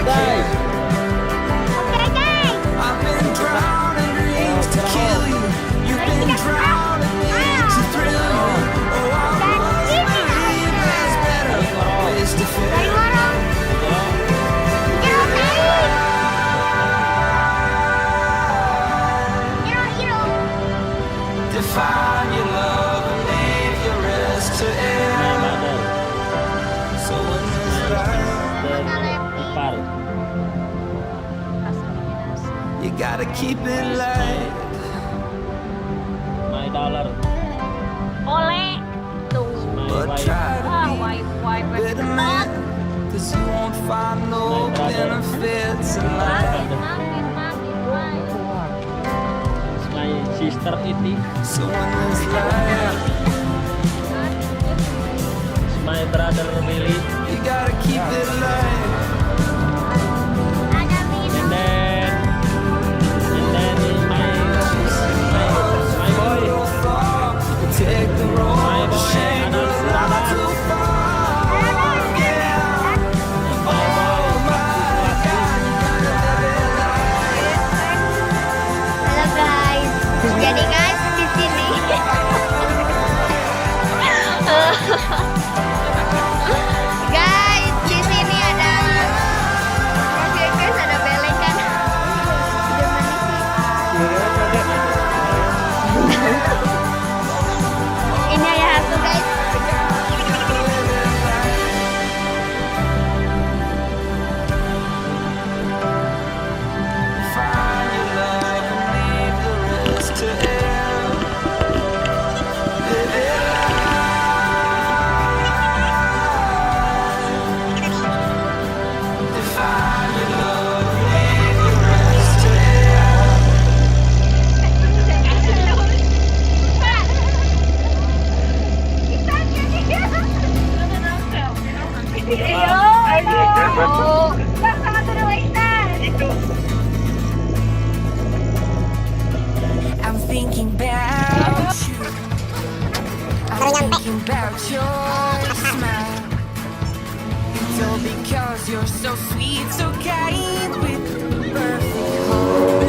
gotta guys. Oke guys. I've been drowning dreams to kill you. You've been drowning me to thrill you. Oh, I must believe there's better ways to Dari feel. warung. Jeruk naik. Define your love and leave your rest to end. So when there's light, you gotta keep it light. My dollar. Oleh. Tuh. But try to Ah, be wipe better man, 'cause you won't find no benefits in life. My sister eating. So when there's light, My brother Billy. you gotta keep it light. Ada minum. And then my boy. Take the road, My boy shame Anak goes not Selatan. too far. Yeah. My boy. Halo guys. Jadi guys di sini. Guys, di sini ada guys ada beleng kan. Ini ayah aku guys. Find your love and leave the rest to end. Live it life. Define your love and leave the rest to end. I'm thinking about you. I'm thinking about your smile. It's all because you're so sweet, so kind with perfect heart.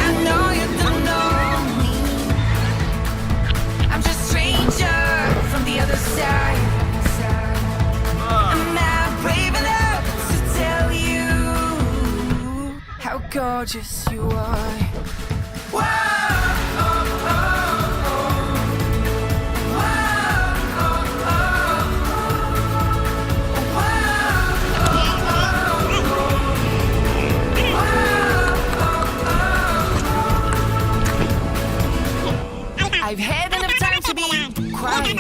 I know you don't know me. I'm just a stranger from the other side. I'm not brave enough to tell you how gorgeous you are. Whoa, oh, oh, oh. Whoa, oh, oh, oh. I've had enough time to be quiet.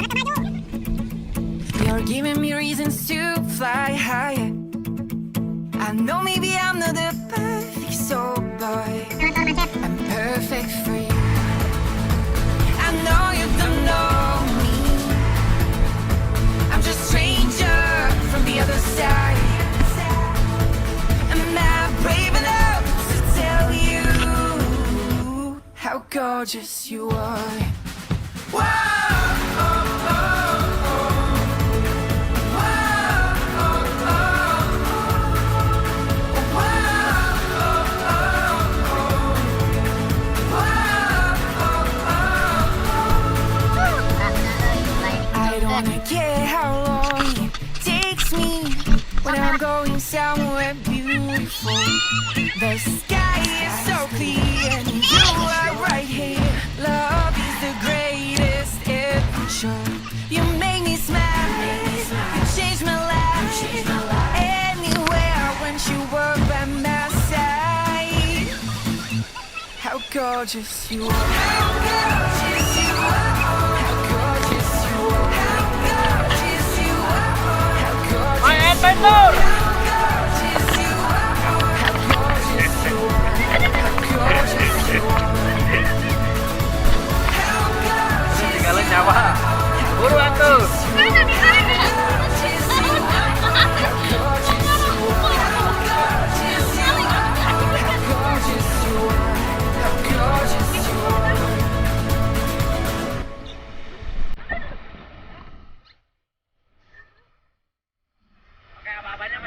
You're giving me reasons to fly higher. I know maybe I'm not the perfect soul, but I'm perfect for you. I know you don't know me. I'm just a stranger from the other side. I'm not brave enough to tell you how gorgeous you are. Whoa, oh, oh, oh. I don't care how long it takes me when I'm going somewhere beautiful. The sky is so clear and you are right here. Love is the greatest adventure. You make me smile, you change my life. Anywhere when you were by my side. How gorgeous you are. How gorgeous you are. How gorgeous you are. How gorgeous you are. How gorgeous My adventure. you are. How gorgeous you are. How gorgeous you are. How gorgeous Tinggalin nyawa. Buruan tuh. Apa-apanya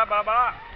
Bapak.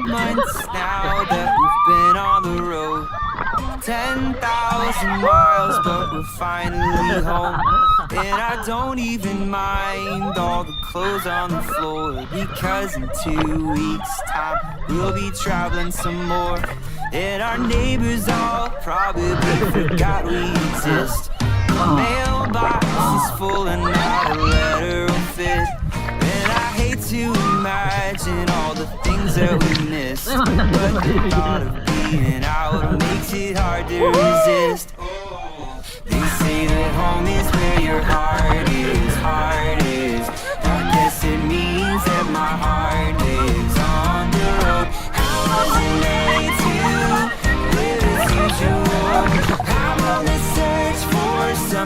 months now that we've been on the road. 10,000 miles, but we're finally home. And I don't even mind all the clothes on the floor, because in 2 weeks' time we'll be traveling some more. And our neighbors all probably forgot we exist. The mailbox is full and not a letter will fit. And I hate to imagine all the things that we missed, but the thought of being out makes it hard to resist. They say that home is where your heart is, heart is. I guess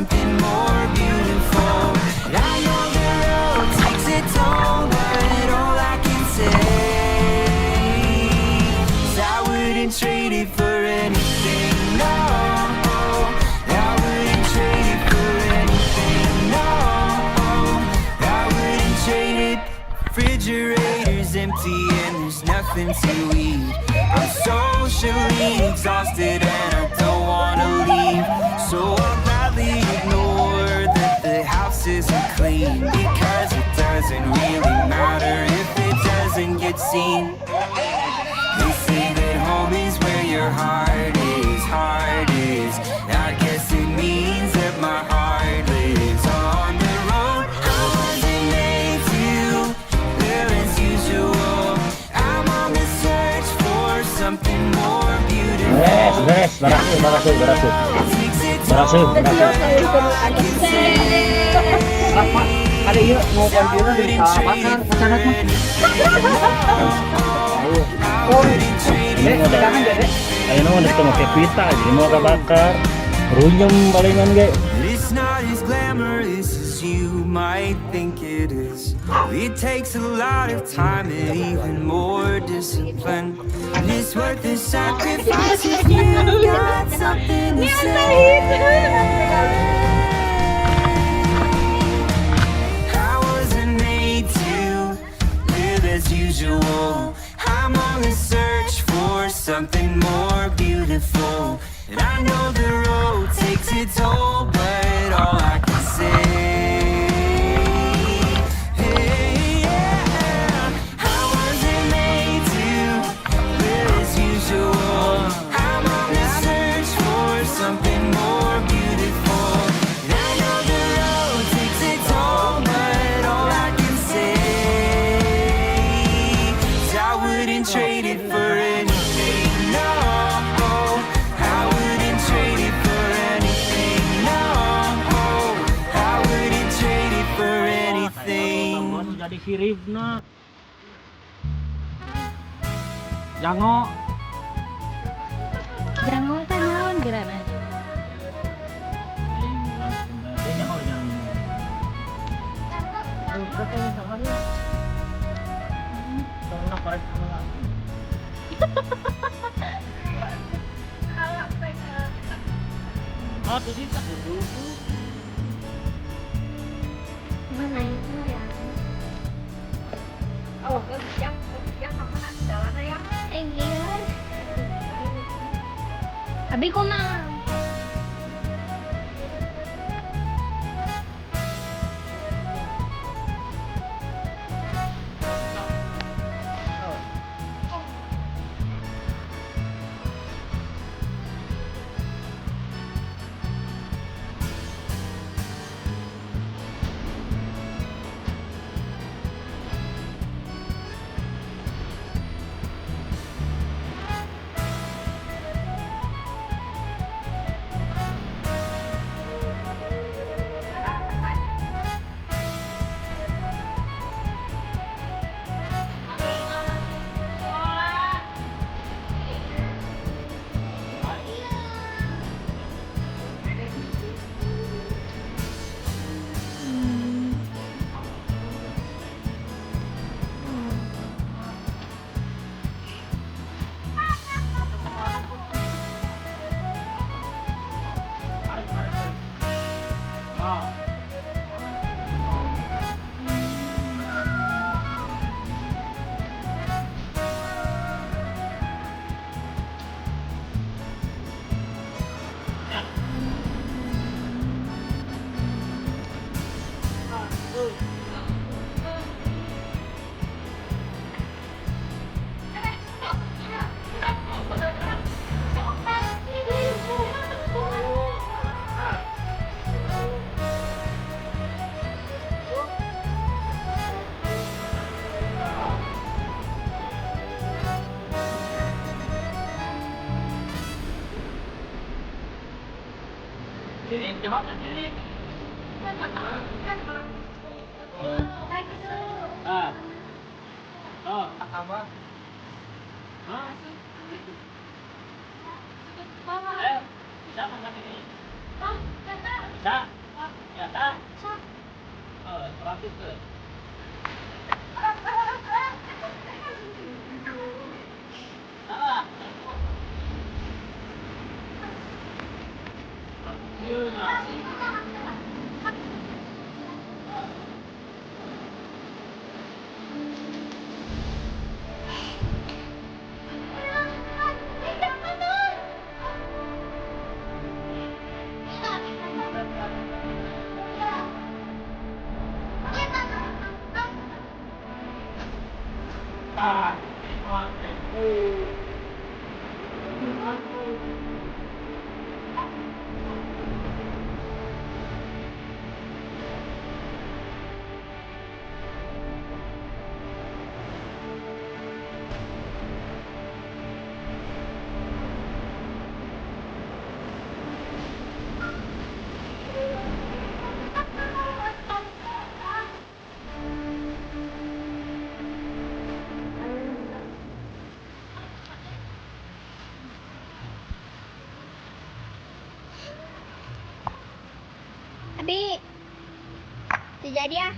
something more beautiful. And I know the road takes its toll, but all I can say is I wouldn't trade it for anything, no. I wouldn't trade it for anything, no. I wouldn't trade it. Refrigerator's empty and there's nothing to eat. I'm socially exhausted and I don't wanna leave, so I'll gladly ignore that the house isn't clean, because it doesn't really matter if it doesn't get seen. They say that home is where your heart is, I guess it means that my heart lives on the road. I wasn't made to live as usual. I'm on the search for something more beautiful. Beres, berhasil. Apa? Ada yuk mau kondiran di makan pesanan mah. Ini mau ada. Ayo mau ada mau kayak pita, jadi mau bakar. Runyem palingan ge. It's not as glamorous as you might think it is. It takes a lot of time and even more discipline. And it's worth the sacrifice if you've got something to say. I wasn't made to live as usual. I'm on the search for something more beautiful. And I know the road takes its toll, but all I can say, hey, yeah, I wasn't made to live as usual. I'm on the search for something more beautiful. And I know the road takes its toll, but all I can say is I wouldn't trade it for anything, no. I wouldn't trade it for anything, no. I wouldn't trade it for anything. Jadi siripna. Jango. Jangan naon gerana. Mana itu ya? Oh, yang apa jalan ya? Gila. Abi kumaha? Dak. Ya, dak. Praktis tuh. Ah. Abi, jadi ya.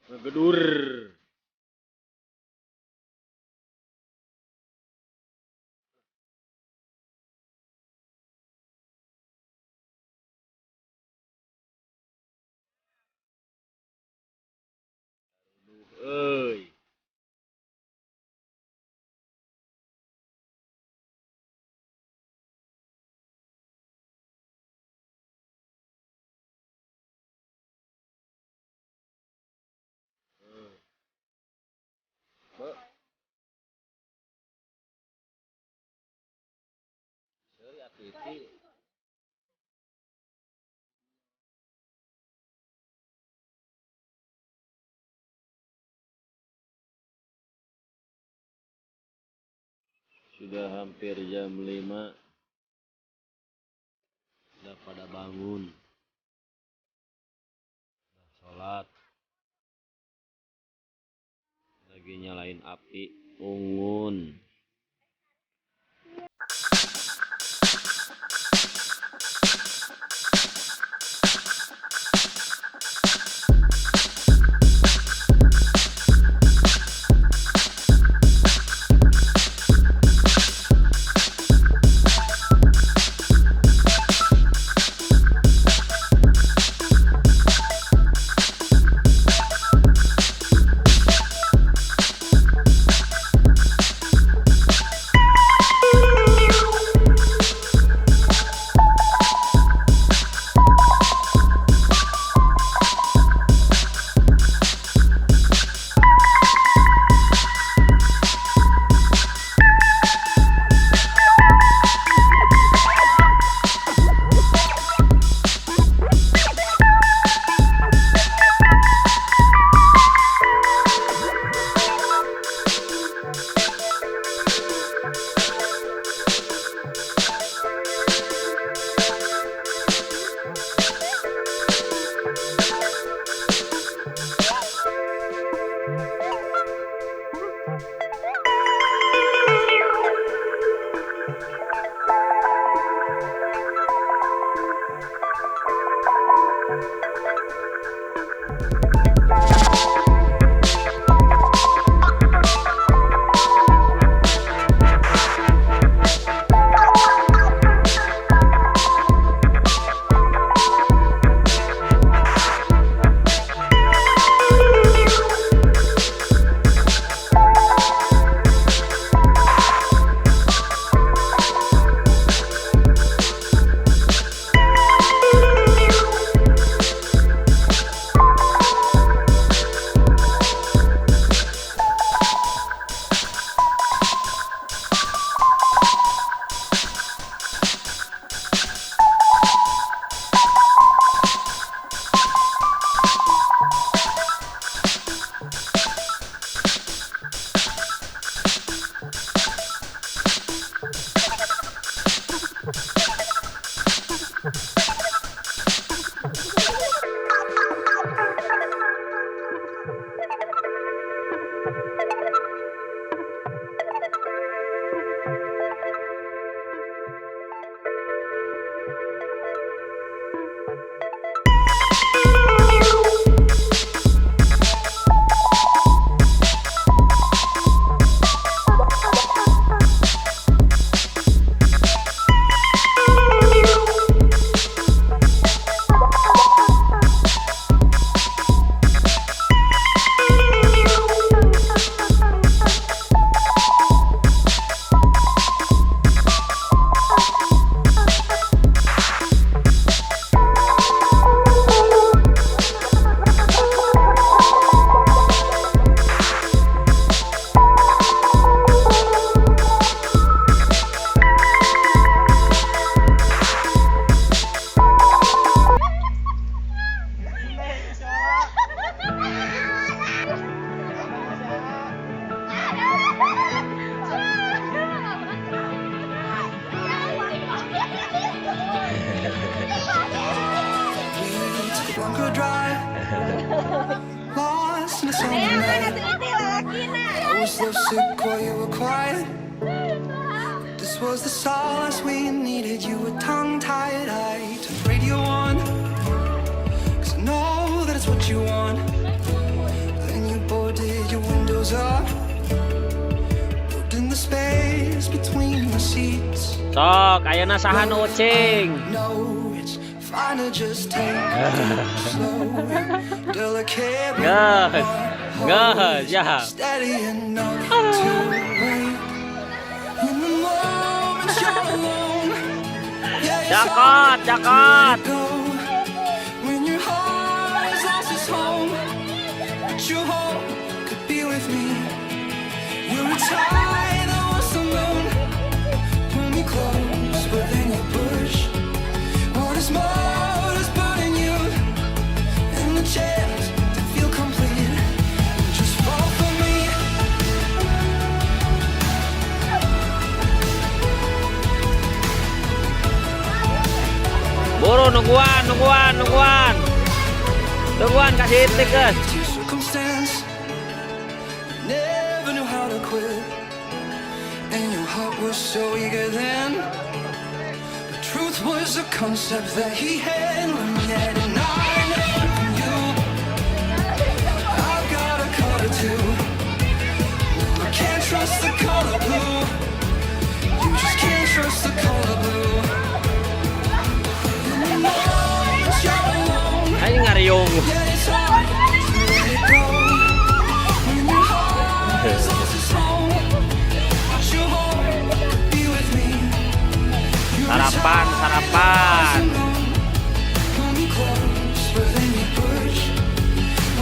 Ngegedur. Euy. Sudah hampir jam 5. Udah pada bangun. Udah sholat. Lagi nyalain api unggun. This was the solace we needed. You were tongue-tied. I took radio on, 'cause I know that it's what you want. Then you boarded your windows up, put in the space between the seats. Sok, ayeuna saha nu ucing? No, it's fine to just take it slow, delicate. Gas, ya. Steady enough to wait. In the moments you're alone, yeah, Cakot, cakot. when your heart is lost its home, but your home could be with me. We're a tie that was the moon. Pull me close, but then you Tungguan kasih tiket. circumstance. Never knew how to quit, and your heart was so eager then. The truth was a concept that he had when we had an eye on you. I've got a color too. I can't trust the color blue. You just can't trust the color blue. And the moment you're alone, Ay ngariung. yeah, it's hard to let it go. When your heart is lost its home, but you won't be with me. You're Sarapan, sarapan. Pull me close, but then you push.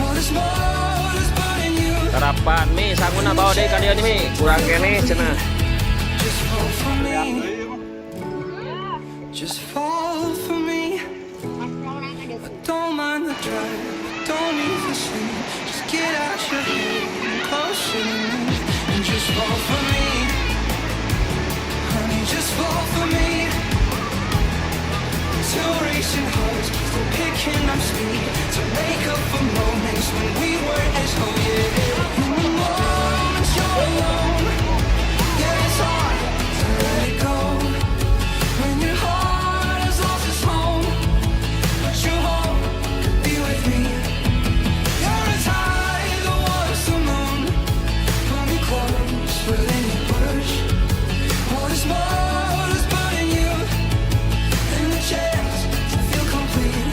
What is more, what is burning you? Sarapan mi sanguna bawa deh ka dieu mi. Kurang kene cenah. Just fall for me. Just fall for me. I don't mind the drive, don't need the sleep. Just get out your head and closer to me, and just fall for me. Honey, just fall for me. Two racing hearts, still picking up speed to make up for moments when we weren't as whole yet. In the moments you're alone, yeah, it's hard to let it go. When your heart has lost its home, but you hope could be with me. You're as high as the waters, the moon. Pull me close, but then you push. What is more, what is burning you? And the chance to feel complete.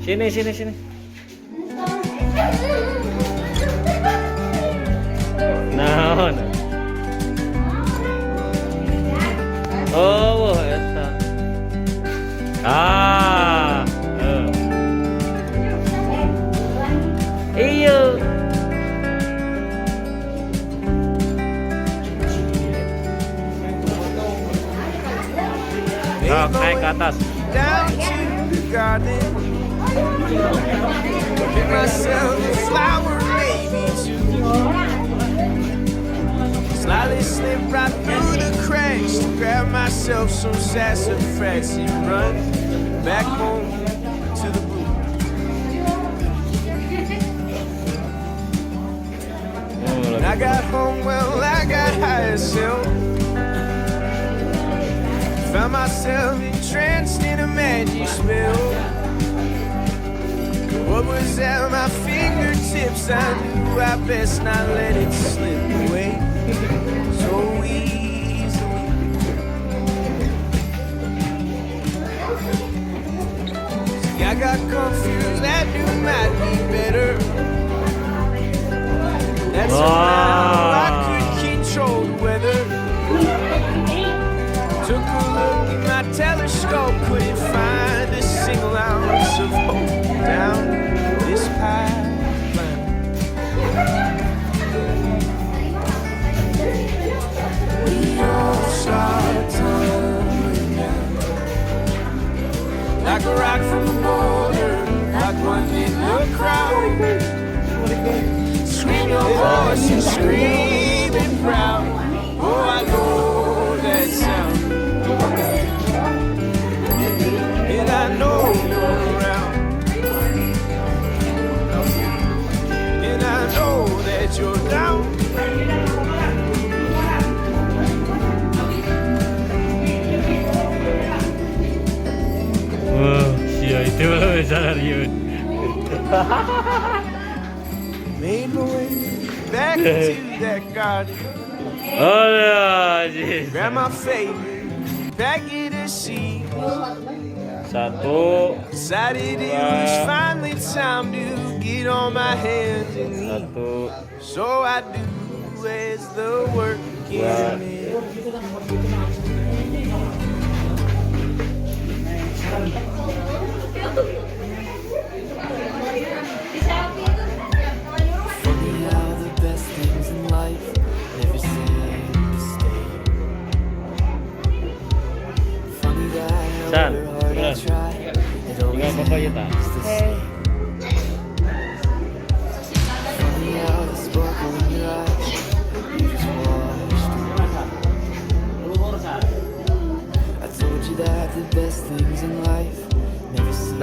Sini, sini, sini. Nah, oh, eta. Iya. Naik ke atas. Down to the garden, pick myself a flower, maybe two. Slightly slip right through the cracks to grab myself some sassafras and run back home to the booth. When I got home, well, I got high as hell. Found myself entranced in a magic spell. What was at my fingertips, I knew I best not let it slip away so easily. See, I got confused, that knew might be better. That somehow I could control the weather. Took a look at my telescope, couldn't find a single ounce of hope down this pipeline. We all start tumbling down, like a rock from the boulder, like one in the crowd. Scream your voice and scream it proud. Oh, I know that sound. And I know you're around. And I know that you're down. Wah, sia itu belum bisa Yun. Made my way back to that garden. Oh ya, Grab my favorite packet of seeds. satu, Decided it was finally time to get on my hands and knees. satu, So I do as the work can end. Funny how the best things in life never seem to stay. Funny that San, however hard I beres. try, it always Tinggal foto ya tak? ends the same. Funny how the sparkle in your eyes, you just washed away. I told you that the best things in life never seem